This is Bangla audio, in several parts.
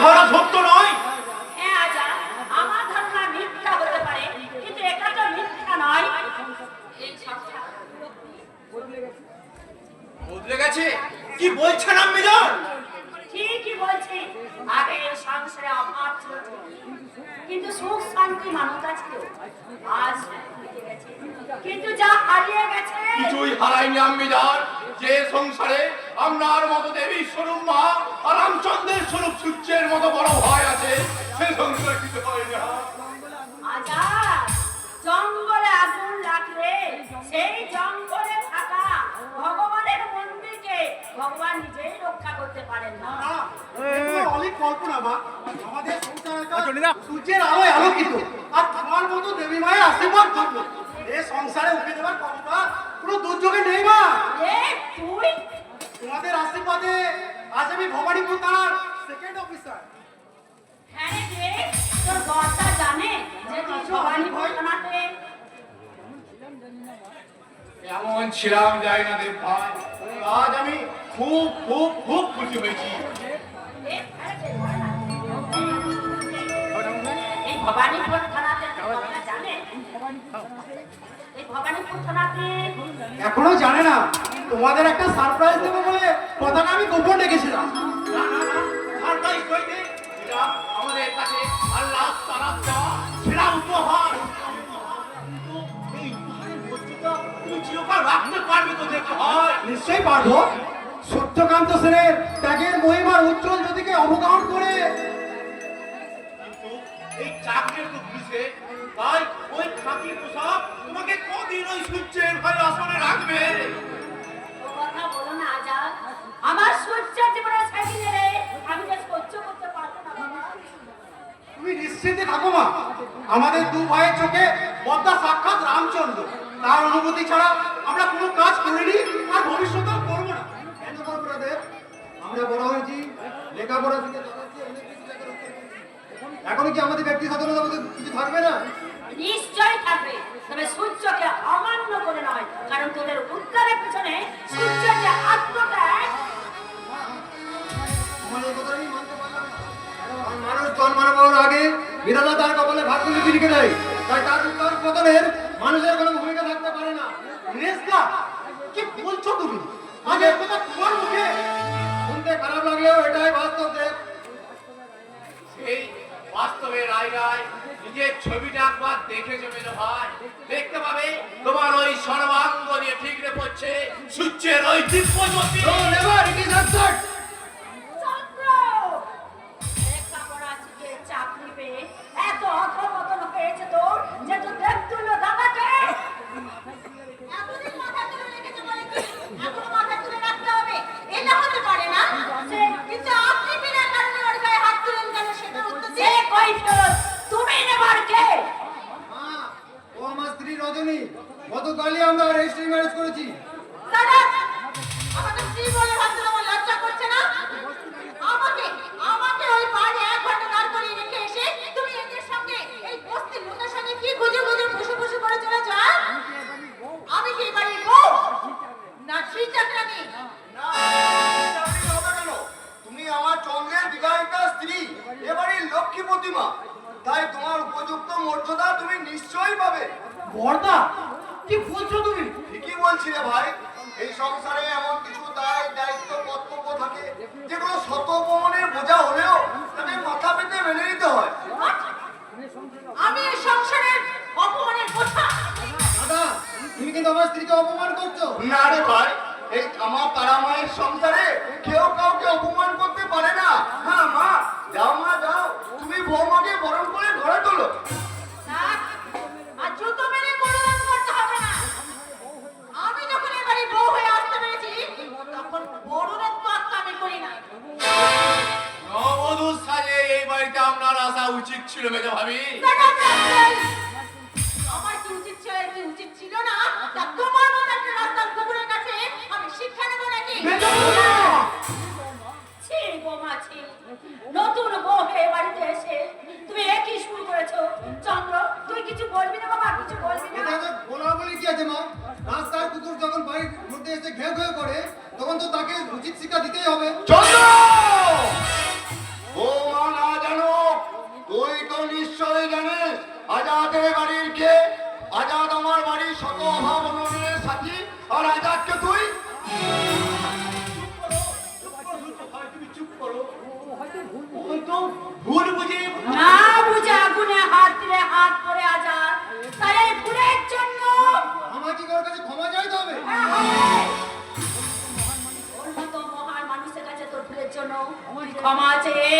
ধারণা সত্য নয়? হ্যাঁ আজা, আমার ধারণা মিথ্যা হতে পারে, কিন্তু এটা তো মিথ্যা নয়। এই সংসার বদলে গেছে? কি বলছেন আম্মি জান? ঠিকই বলছি। আগে এই সংসারে অভাব ছিল ঠিকই, কিন্তু সুখ শান্তি মানবতা ছিল। আজ মিটে গেছে, কিন্তু যা হারিয়ে গেছে কিছুই হারায়নি আম্মি জান। যে সংসারে আপনার মতো দেবী স্বরূপ মা আর রামচন্দ্রের স্বরূপ সূর্যের মতো বড় ভাই আছে, সে সংসার কিছু হয় না। আজা, জঙ্গলে আগুন লাগলে সেই জঙ্গলে থাকা ভগবানের মন্দিরকে ভগবান নিজেই রক্ষা করতে পারেন না। অনেক কল্পনা মা, আমাদের সংসারটা সূর্যের আলোয় আলোকিত, আর তোমার মতো দেবী মায়ের আশীর্বাদ থাকলো। এই সংসারে উঠে দেওয়ার ক্ষমতা কোনো দুর্যোগে নেই মা। এ তুই তোমাদের আশীর্বাদে আজ আমি ভবানীপুর থানার সেকেন্ড অফিসার। হ্যাঁ রে, তোর বড়টা জানে যে তুই ভবানীপুর থানাতে। এমন ছিলাম যাই না দেব ভাই, আজ আমি খুব খুব খুব খুশি হয়েছি। এই ভবানীপুর থানাতে তোর বড়টা জানে? এই ভবানীপুর থানাতে এখনো জানে না। তোমাদের একটা সারপ্রাইজ দেবো বলে কথাটা আমি গোপন রেখেছিলাম। না না না, সারপ্রাইজ হইতে এটা আমাদের কাছে আল্লাহ তাআলা দেওয়া সেরা উপহার। কিন্তু এই উপহারের বস্তুটা তুমি চিরকাল রাখতে পারবে তো দেব ভাই? নিশ্চয়ই পারবো। সত্যকান্ত সেনের ত্যাগের মহিমার উজ্জ্বল জ্যোতিকে অবগাহন করে। কিন্তু এই চাকরির তো বুঝে, তাই ওই খাকি পোশাক তোমাকে কদিন ওই সূর্যের ভাই আসনে রাখবে? ও কথা বলো না আজাদ, আমার সূর্যের জীবনে ছাড়ি রে, আমি যে সহ্য করতে পারবো না বাবা। তুমি নিশ্চিন্তে থাকো মা, আমাদের দু ভাইয়ের চোখে পদ্মা সাক্ষাৎ রামচন্দ্র। তার অনুমতি ছাড়া আমরা কোনো কাজ করিনি আর ভবিষ্যতেও করবো না। কেন করবো না দেব? আমরা বড় হয়েছি, লেখাপড়া থেকে দাঁড়াচ্ছি, অনেক কিছু জায়গায় রক্ষা করেছি। এখন কি আমাদের ব্যক্তি স্বাধীনতা বলতে কিছু থাকবে না? নিশ্চয়ই থাকবে, তবে সূর্যকে অমান্য করে নয়, কারণ তোদের উত্তরের পিছনে সূর্যের যে আত্মত্যাগ। আমার এই কথা আমি মানতে পারলাম না। কারণ মানুষ জন্মানো পাওয়ার আগে বিধাতা তার কপালে ভাগ্য লিপি লিখে দেয়, তাই তার উত্তর পতনের মানুষের কোনো ভূমিকা থাকতে পারে না। রেসকা, কি বলছো তুমি? আজ এর কথা তোমার মুখে শুনতে খারাপ লাগলেও এটাই বাস্তব দেব। সেই বাস্তবের আয়নায় নিজের ছবিটা একবার দেখে যাবে ভাই, দেখতে পাবে তোমার ওই সর্বাঙ্গ নিয়ে ঠিকরে পড়ছে সূর্যের ওই দিব্য জ্যোতি। চন্দ্র, লেখাপড়া শিখে চাকরি পেয়ে এত অধঃপতন হয়েছে তোর, যে তুই দেখতুল্য দাদাকে এতদিন মাথা তুলে রেখেছে বলে কি এখনো মাথা তুলে রাখতে হবে? এটা হতে পারে না। কিন্তু আপনি বিনা কারণে ওর গায়ে হাত তুলেন কেন? সেটা উত্তর যে কই ফেরত তুমি নেবার কে? মা, ও আমার স্ত্রী রজনী। গতকালই আমরা রেজিস্ট্রি ম্যারেজ করেছি। দাদা, আমাকে স্ত্রী বলে ভাবতে আমার লজ্জা করছে না? আমাকে আমাকে ওই বাড়ি 1 ঘন্টা দাঁড় করিয়ে রেখে এসে তুমি এদের সঙ্গে এই বস্তির লোকের সঙ্গে কি গুজে গুজে ফুসু ফুসু করে চলে যাও? আমি কি এই বাড়ির বউ না শ্রীচক্রানী? না, চাকরি হবে কেন? তুমি আমার চন্দ্রের বিবাহিতা স্ত্রী, এবারের লক্ষ্মী প্রতিমা। তাই তোমার উপযুক্ত মর্যাদা তুমি নিশ্চয়ই পাবে। বর্দা, কি বলছো তুমি? ঠিকই বলছি রে ভাই। এই সংসারে এমন কিছু দায়িত্ব কর্তব্য থাকে যেগুলো শত অপমানের বোঝা হলেও তাকে মাথা পেতে মেনে নিতে হয়। আমি এই সংসারের অপমানের বোঝা? দাদা, তুমি কিন্তু আমার স্ত্রীকে অপমান করছো। না রে ভাই, এই আমার তারা মায়ের সংসারে কেউ কাউকে অপমান করতে পারে না। হ্যাঁ মা, যাও মা যাও, তুমি বৌমাকে বরণ করে ঘরে তোলো। না, আর জুতো মেরে গুণগান করতে হবে না। আমি যখন এই বাড়ির বউ হয়ে আসতে পেরেছি, তখন বড়দের তো আমি করি না। নববধূর সাজে এই বাড়িতে আপনার আসা উচিত ছিল মেজো ভাবি। আমার কি উচিত ছিল কি উচিত ছিল না, তা তোমার মতো একটা রাস্তার কুকুরের কাছে আমি শিক্ষা নেব নাকি? ছি বোমা ছি, নতুন বউ হয়ে বাড়িতে এসে তুমি একই শুরু করেছো। চন্দ্র, তুই কিছু বলবি না বাবা? কিছু বলবি না? এটাতে বলা বলি কি আছে মা? রাস্তার কুকুর যখন বাড়ির মধ্যে এসে ঘেউ ঘেউ করে, তখন তো তাকে উচিত শিক্ষা দিতেই হবে। চন্দ্র! বৌমা না ক্ষমা চেয়ে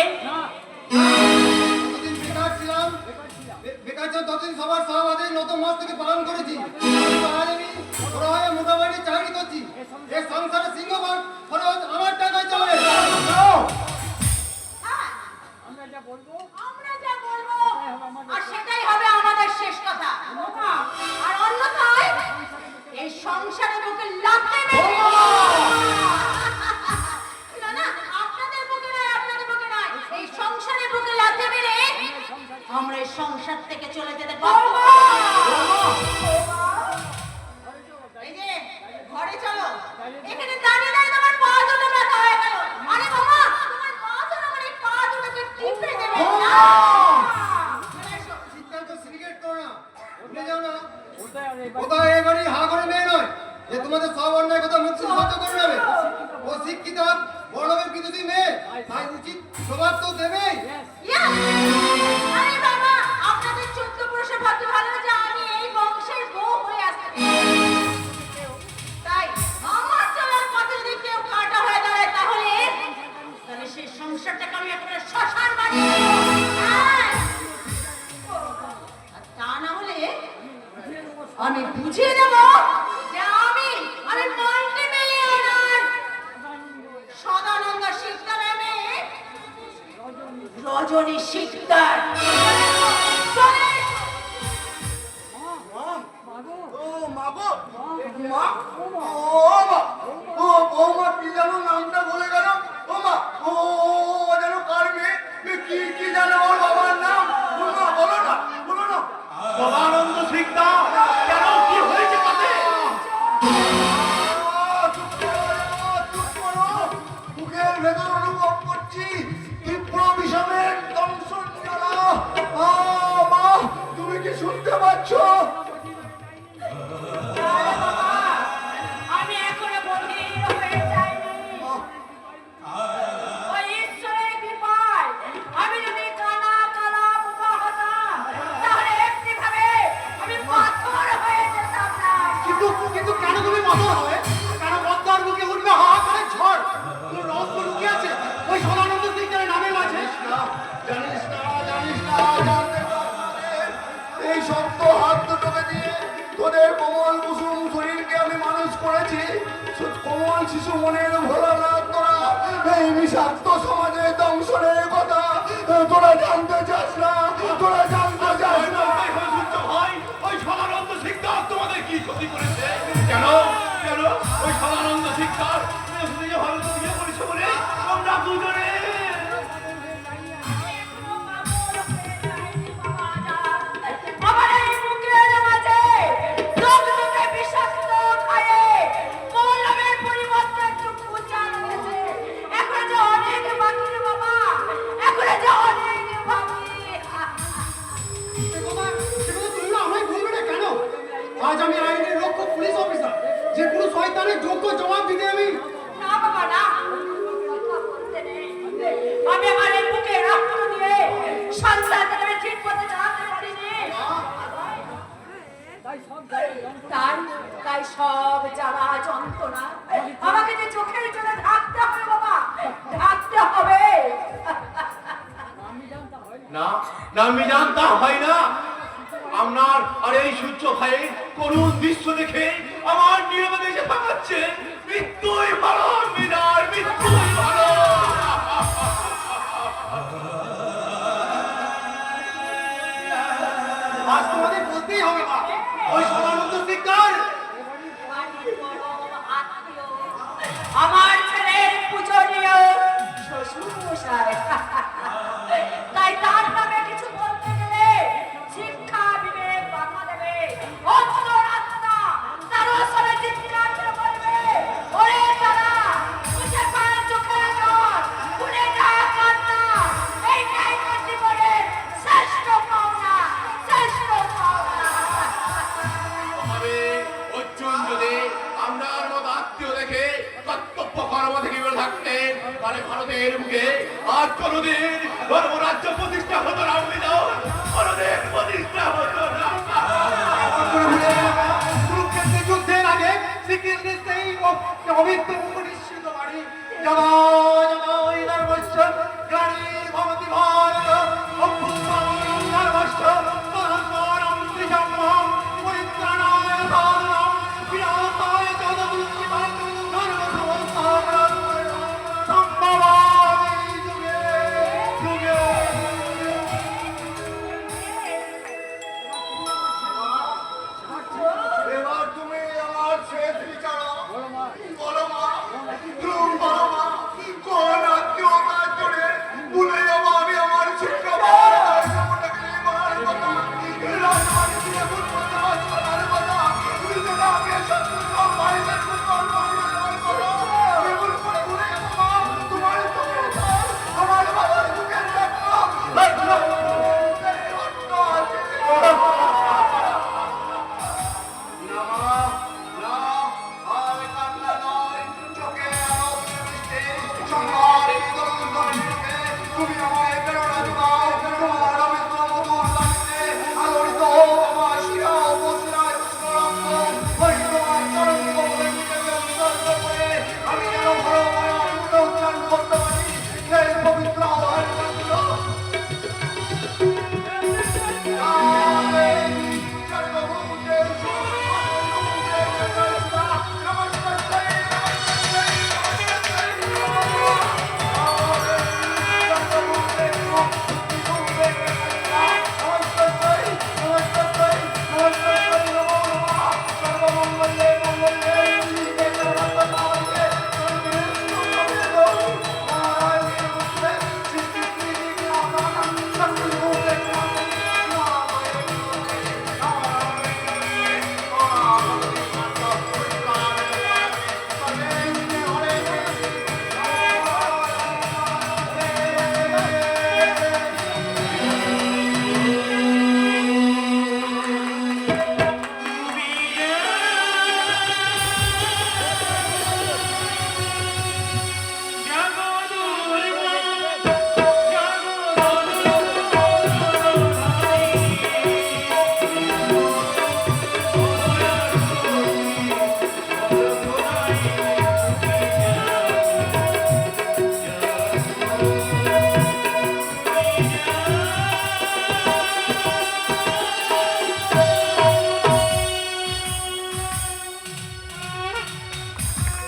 যতদিন বেকার ছিলাম, বেকার ছিলাম ততদিন সবার সহবাদে নতুন মাস থেকে পালন করেছি। কিন্তু আজ আমি বড় হয়ে মোটামুটি চাকরি করছি। এই সংসারে সিংহভাগ খরচ আমার টাকায় চলে। আমরা যা বলবো আর সেটাই হবে আমাদের শেষ কথা। আর অন্যথায় এই সংসারের বুকে লাথি মেরে না না আপনাদের বুকে নয় এই সংসারের বুকে লাথি মেরে আমরা এই সংসার থেকে চলে যেতে পারবো। এই যে ঘরে চলো, এখানে দাঁড়িয়ে দাঁড়িয়ে তোমার পা দুটো ব্যথা হয়ে গেল। আরে বাবা তোমার পা যেন আমার এই পা দুটোকে টিপে দেবে না। সিদ্ধান্ত সিন্ডিকেট করো না, ভুলে যাও না কোথায় এই বাড়ি হা করে মেয়ে নয় যে তোমাদের সব অন্যায় কথা মুখ থেকে সহ্য করে নেবে। ও শিক্ষিত বড়লোকের বিদ্যুৎ মেয়ে, তাই উচিত স্বভাব তো দেবেই। আরে বাবা আপনাদের 14 পুরুষে ভাবতে ভালো যে আমি এই বংশের বউ হয়ে আসছি। তাই আমার চলার পথে যদি কেউ কাটা হয়ে দাঁড়ায় তাহলে সেই সংসারটাকে আমি একেবারে শ্মশান বানিয়ে দেবো। হ্যাঁ। আর তা না হলে আমি বুঝিয়ে দেবো যে আমি মাল্টি মিলিয়নার সদানন্দ শিকদারের মেয়ে রজনী শিকদার। বৌমা কি জানো নামটা বলে গেল। ও মা, ও যেন কার মেয়ে, কি জানো ওর বাবার নাম? বলো না। সদানন্দ শিকদার কেন কি হয়েছে তাতে? বুকের ভেতর অনুভব করছি তীব্র বিষমের দংশন জ্বালা। মা, তুমি কি শুনতে পাচ্ছ? আমি এখনো বধির হয়ে যাইনি। ওই ঈশ্বরের কৃপায় আমি যদি কানা বোকা হতাম তাহলে এমনিভাবে আমি পাথর হয়ে যেতাম না। কিন্তু কেন তুমি পাথর হবে? কেন পদ্মার বুকে উঠবে হাহাকারে ঝড়? কোন রহস্য লুকিয়ে আছে ওই সদানন্দ শিকদারের নামের মাঝে? জানিস না, জানতে পারবে। এই শক্ত হাত দুটোকে দিয়ে তোদের কোমল কুসুম শরীরকে আমি মানুষ করেছি। কোমল শিশু মনের ভোলা না তোরা এই বিষাক্ত সমাজের দংশনের কথা তোরা জানতে চাস না। ভাই ওই সদানন্দ শিকদার তোমাদের কি ক্ষতি করেছে? কেন ওই সদানন্দ শিকদার ভালো বিয়ে করেছে বলে আমরা দুজনে আমার এই বুকের মাঝে রক্তকে বিষাক্ত খায়ে মৌলবের পরিবর্তে একটু পূজা রয়েছে। এখন যে অনেক বাকি রে বাবা, এখন যে অনেক বাকি। আজ আমি আইনের রক্ষক পুলিশ অফিসার, যে কোনো শয়তানের যোগ্য জবাব দিতে আমি। না বাবা না, আমি আমার এই বুকে রক্ত দিয়ে সন্তানকে আমি ঠিক করতে চালাতে পারিনি। তাই সব জ্বালা যন্ত্রণা আমাকে যে চোখের জন্য ঢাকতে হবে বাবা, ঢাকতে হবে। না মিজানটা হয় না। আপনার আর এই সূর্য ভাইয়ের করুণ দৃশ্য দেখে আমার নীরবে দেশে থাকাচ্ছে মৃত্যুই ভালো। মিনার মৃত্যুই ভালো। আজ তোমাদের বলতেই হবে মা, ওই সদানন্দ শিকদার আমার ছেলের পূজনীয় শ্বশুর মশাই। তাই তার নামে কিছু বলতে গেলে শিক্ষা বিবেক বাধা দেবে। অন্তরাত্মা তার আসলে জিজ্ঞাসা করবে, ওরে তারা বুঝে পায় চোখের জল, খুলে যা কান্না, এইটাই তোর জীবনের শ্রেষ্ঠ পাওনা। হবে অর্জুন যদি আমরার মতো আত্মীয় দেখে কর্তব্য কর্ম থেকে বেরো থাকতেন তাহলে ভারতের মুখে আজ কোনদিন ধর্মরাজ্য প্রতিষ্ঠা হতো না। কোনদিন প্রতিষ্ঠা হতো না। কুরুক্ষেত্রের যুদ্ধের আগে শ্রীকৃষ্ণের সেই পবিত্র উপনিষিদ্ধ বাণী জগৎ